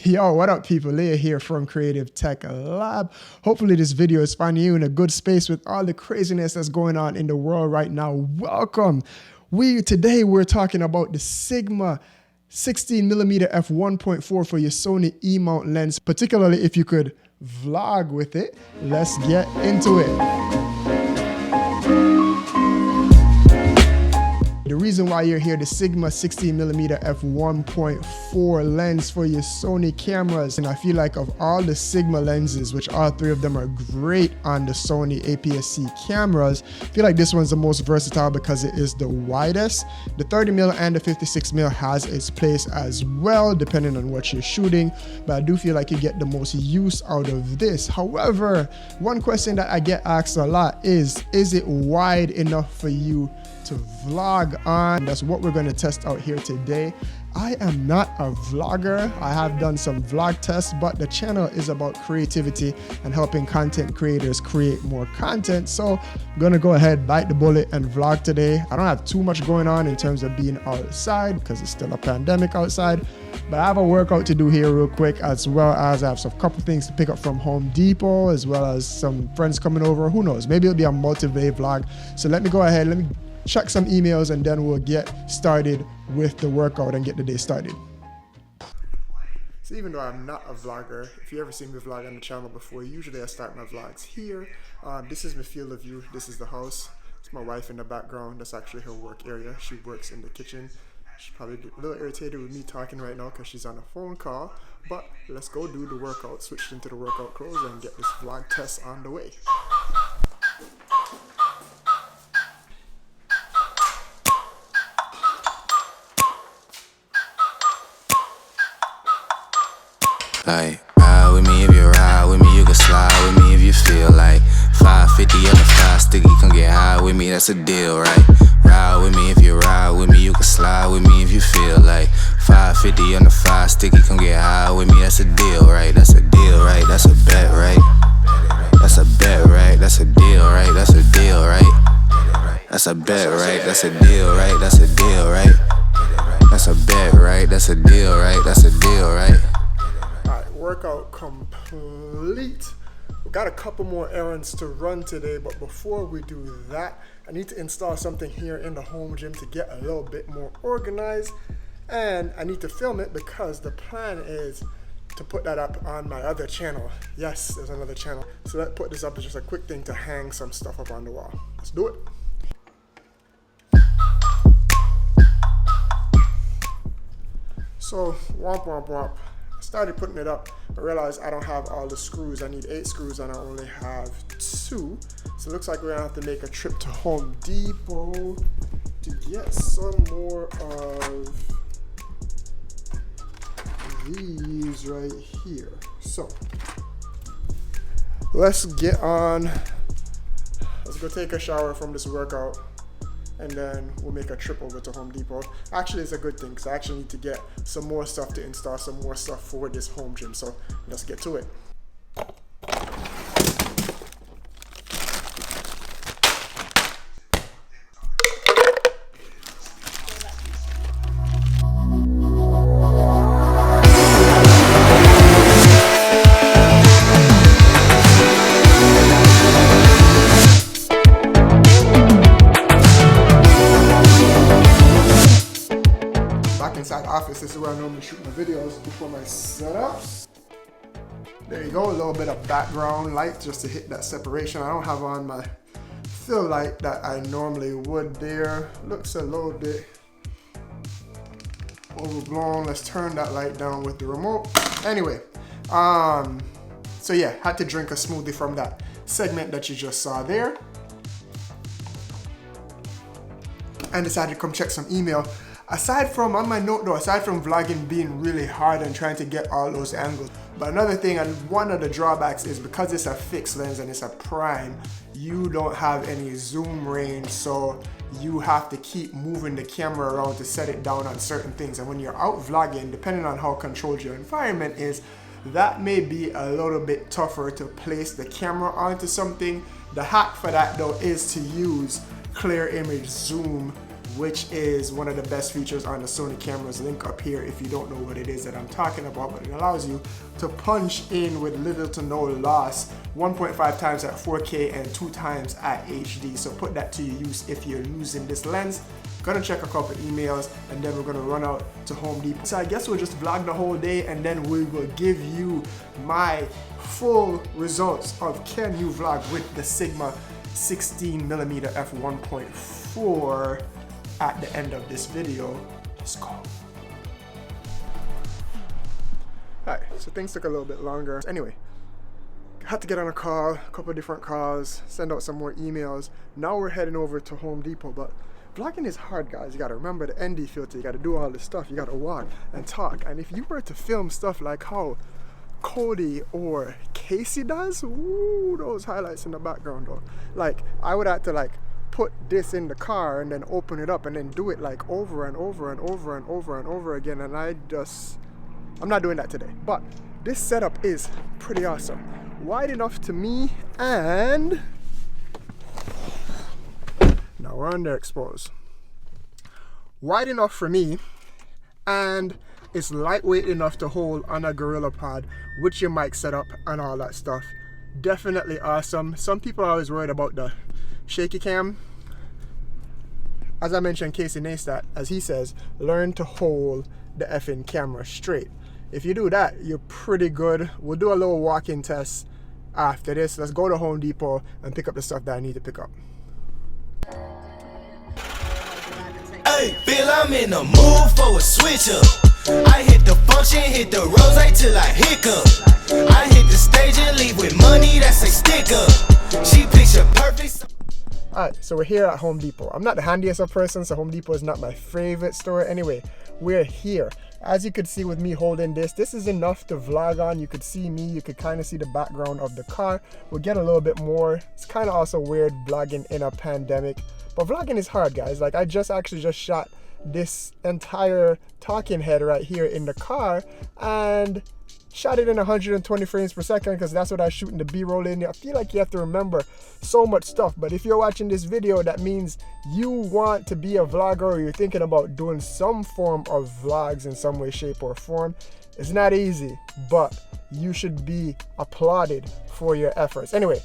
Yo, what up people? Leah here from Creative Tech Lab. Hopefully this video is finding you in a good space with all the craziness that's going on in the world right now. Welcome. Today we're talking about the Sigma 16mm f1.4 for your Sony E-mount lens, particularly if you could vlog with it. Let's get into it. The reason why you're here, the Sigma 16mm f1.4 lens for your Sony cameras. And I feel like of all the Sigma lenses, which all three of them are great on the Sony APSC cameras, I feel like this one's the most versatile because it is the widest. The 30mm and the 56mm has its place as well, depending on what you're shooting. But I do feel like you get the most use out of this. However, one question that I get asked a lot is it wide enough for you to vlog on? That's what we're going to test out here today. I am not a vlogger. I have done some vlog tests, but the channel is about creativity and helping content creators create more content. So I'm going to go ahead, bite the bullet and vlog today. I don't have too much going on in terms of being outside because it's still a pandemic outside, but I have a workout to do here real quick, as well as I have some couple things to pick up from Home Depot, as well as some friends coming over. Who knows? Maybe it'll be a multi-day vlog. So let me go ahead. Let me check some emails and then we'll get started with the workout and get the day started. So even though I'm not a vlogger, if you ever seen me vlog on the channel before, usually I start my vlogs here. This is my field of view. This is the house. It's my wife in the background. That's actually her work area. She works in the kitchen. She's probably a little irritated with me talking right now because she's on a phone call. But let's go do the workout. Switch into the workout clothes and get this vlog test on the way. Like, ride with me if you ride with me, you can slide with me if you feel like 550 on the 5 sticky, come get high with me, that's a deal, right? Ride with me if you ride with me, you can slide with me if you feel like 550 on the 5 sticky, come get high with me, that's a deal, right? That's a deal, right? That's a bet, right? That's a bet, right? That's a deal, right? That's a deal, right? That's a bet, right? That's a deal, right? That's a deal, right? That's a bet, right? That's a deal, right? That's a deal, right? Workout complete. We got a couple more errands to run today, but before we do that, I need to install something here in the home gym to get a little bit more organized, and I need to film it because the plan is to put that up on my other channel. Yes, there's another channel. So let's put this up as just a quick thing to hang some stuff up on the wall. Let's do it. So womp womp womp. Started putting it up. I realized I don't have all the screws. I need 8 screws and I only have 2. So it looks like we're gonna have to make a trip to Home Depot to get some more of these right here. So let's get on. Let's go take a shower from this workout, and then we'll make a trip over to Home Depot. Actually, it's a good thing because I actually need to get some more stuff to install, some more stuff for this home gym. So let's get to it. Inside the office, this is where I normally shoot my videos before my setups. There you go, a little bit of background light just to hit that separation. I don't have on my fill light that I normally would there. Looks a little bit overblown. Let's turn that light down with the remote. Anyway, so yeah, had to drink a smoothie from that segment that you just saw there. And decided to come check some email. Aside from, on my note though, aside from vlogging being really hard and trying to get all those angles, but another thing, and one of the drawbacks is because it's a fixed lens and it's a prime, you don't have any zoom range, so you have to keep moving the camera around to set it down on certain things. And when you're out vlogging, depending on how controlled your environment is, that may be a little bit tougher to place the camera onto something. The hack for that though is to use clear image zoom which is one of the best features on the Sony cameras. Link up here if you don't know what it is that I'm talking about, but it allows you to punch in with little to no loss 1.5 times at 4K and 2 times at HD. So put that to your use if you're using this lens. Gonna check a couple emails and then we're gonna run out to Home Depot. So I guess we'll just vlog the whole day and then we will give you my full results of can you vlog with the Sigma 16mm f1.4 at the end of this video. Let's go. Alright, so things took a little bit longer. Anyway, had to get on a call, a couple of different calls, send out some more emails. Now we're heading over to Home Depot, but vlogging is hard, guys. You gotta remember the ND filter, you gotta do all this stuff, you gotta walk and talk. And if you were to film stuff like how Cody or Casey does, ooh, those highlights in the background though. Like, I would have to like put this in the car and then open it up and then do it like over and over and over and over and over again, and I'm not doing that today. But this setup is pretty awesome. Wide enough to me, and now we're underexposed. Wide enough for me, and it's lightweight enough to hold on a GorillaPod with your mic setup and all that stuff. Definitely awesome. Some people are always worried about the shaky cam. As I mentioned, Casey Neistat, as he says, learn to hold the effing camera straight. If you do that, you're pretty good. We'll do a little walk-in test after this. Let's go to Home Depot and pick up the stuff that I need to pick up. Hey, Bill, I'm in the mood for a switch up. I hit the function, hit the rose till I hiccup. I hit the stage and leave with money that's a stick up. She picture perfect. Alright, so we're here at Home Depot. I'm not the handiest of person, so Home Depot is not my favorite store. Anyway, we're here. As you could see with me holding this is enough to vlog on. You could see me, you could kind of see the background of the car. We'll get a little bit more. It's kind of also weird vlogging in a pandemic, but vlogging is hard, guys. Like, I actually just shot this entire talking head right here in the car and shot it in 120 frames per second because that's what I was shooting the B-roll in. I feel like you have to remember so much stuff, but if you're watching this video, that means you want to be a vlogger or you're thinking about doing some form of vlogs in some way, shape, or form. It's not easy, but you should be applauded for your efforts. Anyway,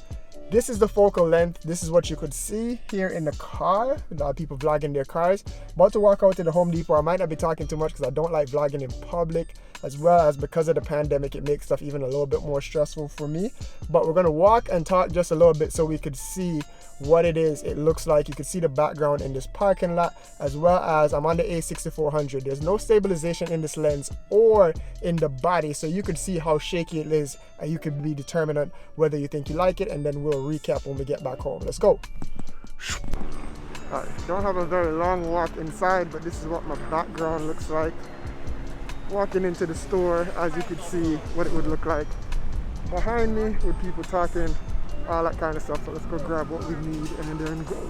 this is the focal length. This is what you could see here in the car. A lot of people vlogging their cars. About to walk out to the Home Depot. I might not be talking too much because I don't like vlogging in public, as well as because of the pandemic, it makes stuff even a little bit more stressful for me. But we're gonna walk and talk just a little bit so we could see what it is it looks like. You can see the background in this parking lot, as well as I'm on the A6400. There's no stabilization in this lens or in the body, so you could see how shaky it is and you could be determinant whether you think you like it, and then we'll recap when we get back home. Let's go. Alright, don't have a very long walk inside, but this is what my background looks like. Walking into the store, as you can see what it would look like behind me with people talking, all that kind of stuff. So let's go grab what we need and then go.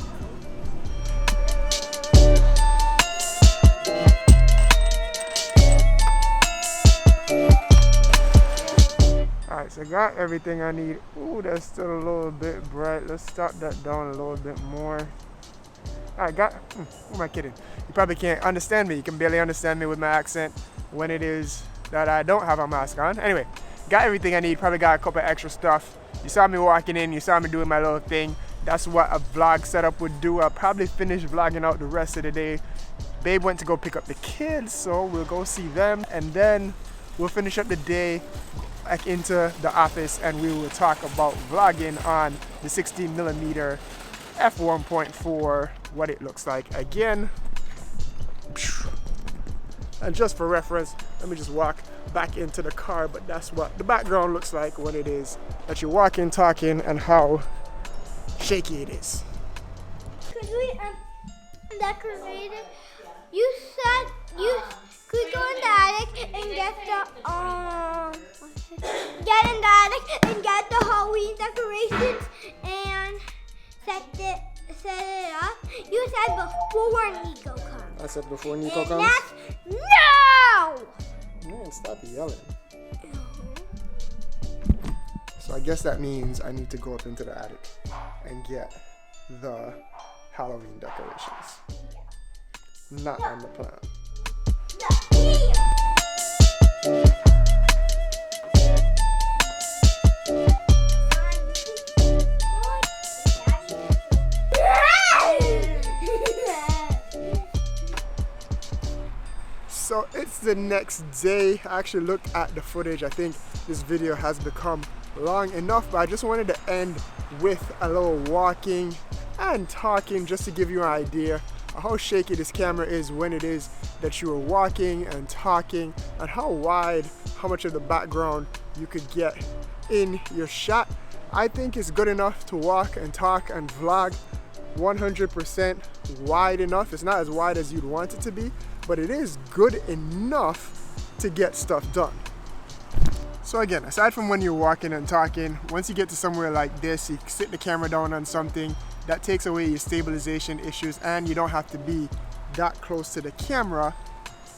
Alright, so I got everything I need. Ooh, that's still a little bit bright. Let's stop that down a little bit more. Alright, who am I kidding? You probably can't understand me. You can barely understand me with my accent when it is that I don't have a mask on. Anyway, got everything I need. Probably got a couple extra stuff. You saw me walking in, you saw me doing my little thing. That's what a vlog setup would do. I'll probably finish vlogging out the rest of the day. Babe went to go pick up the kids, so we'll go see them, and then we'll finish up the day back into the office and we will talk about vlogging on the 16mm f1.4, what it looks like again. And just for reference, let me just walk back into the car, but that's what the background looks like when it is that you're walking, talking, and how shaky it is. Could we decorate it? You said you could go in the attic and get the Halloween decorations and set it up. You said before Nico comes. I said before Nico comes? No! Man, stop yelling. So I guess that means I need to go up into the attic and get the Halloween decorations. not on the plan. So it's the next day. I actually looked at the footage. I think this video has become long enough, but I just wanted to end with a little walking and talking just to give you an idea of how shaky this camera is when it is that you are walking and talking, and how wide, how much of the background you could get in your shot. I think it's good enough to walk and talk and vlog. 100% wide enough. It's not as wide as you'd want it to be, but it is good enough to get stuff done. So again, aside from when you're walking and talking, once you get to somewhere like this, you sit the camera down on something, that takes away your stabilization issues, and you don't have to be that close to the camera.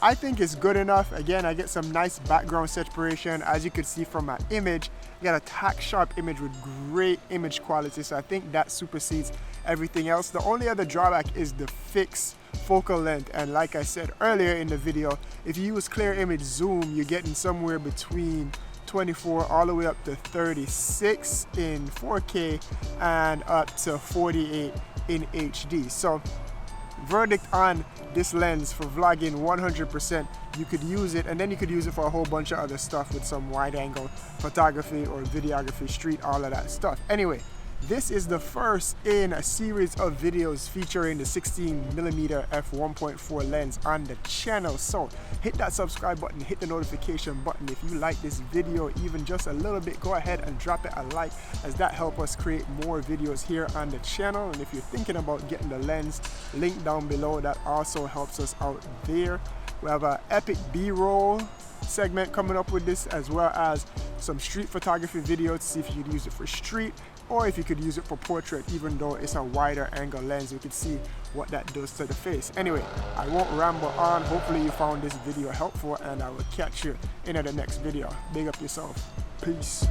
I think it's good enough. Again, I get some nice background separation. As you can see from my image, I got a tack sharp image with great image quality, so I think that supersedes everything else. The only other drawback is the fixed focal length, and like I said earlier in the video, if you use clear image zoom, you're getting somewhere between 24 all the way up to 36 in 4K and up to 48 in HD. So verdict on this lens for vlogging: 100%. You could use it, and then you could use it for a whole bunch of other stuff with some wide angle photography or videography, street, all of that stuff. Anyway, this is the first in a series of videos featuring the 16mm f1.4 lens on the channel. So hit that subscribe button, hit the notification button. If you like this video even just a little bit, go ahead and drop it a like, as that helps us create more videos here on the channel. And if you're thinking about getting the lens, link down below, that also helps us out there. We have an epic B-roll segment coming up with this, as well as some street photography videos to see if you could use it for street, or if you could use it for portrait. Even though it's a wider angle lens, you can see what that does to the face. Anyway, I won't ramble on. Hopefully you found this video helpful, and I will catch you in the next video. Big up yourself. Peace.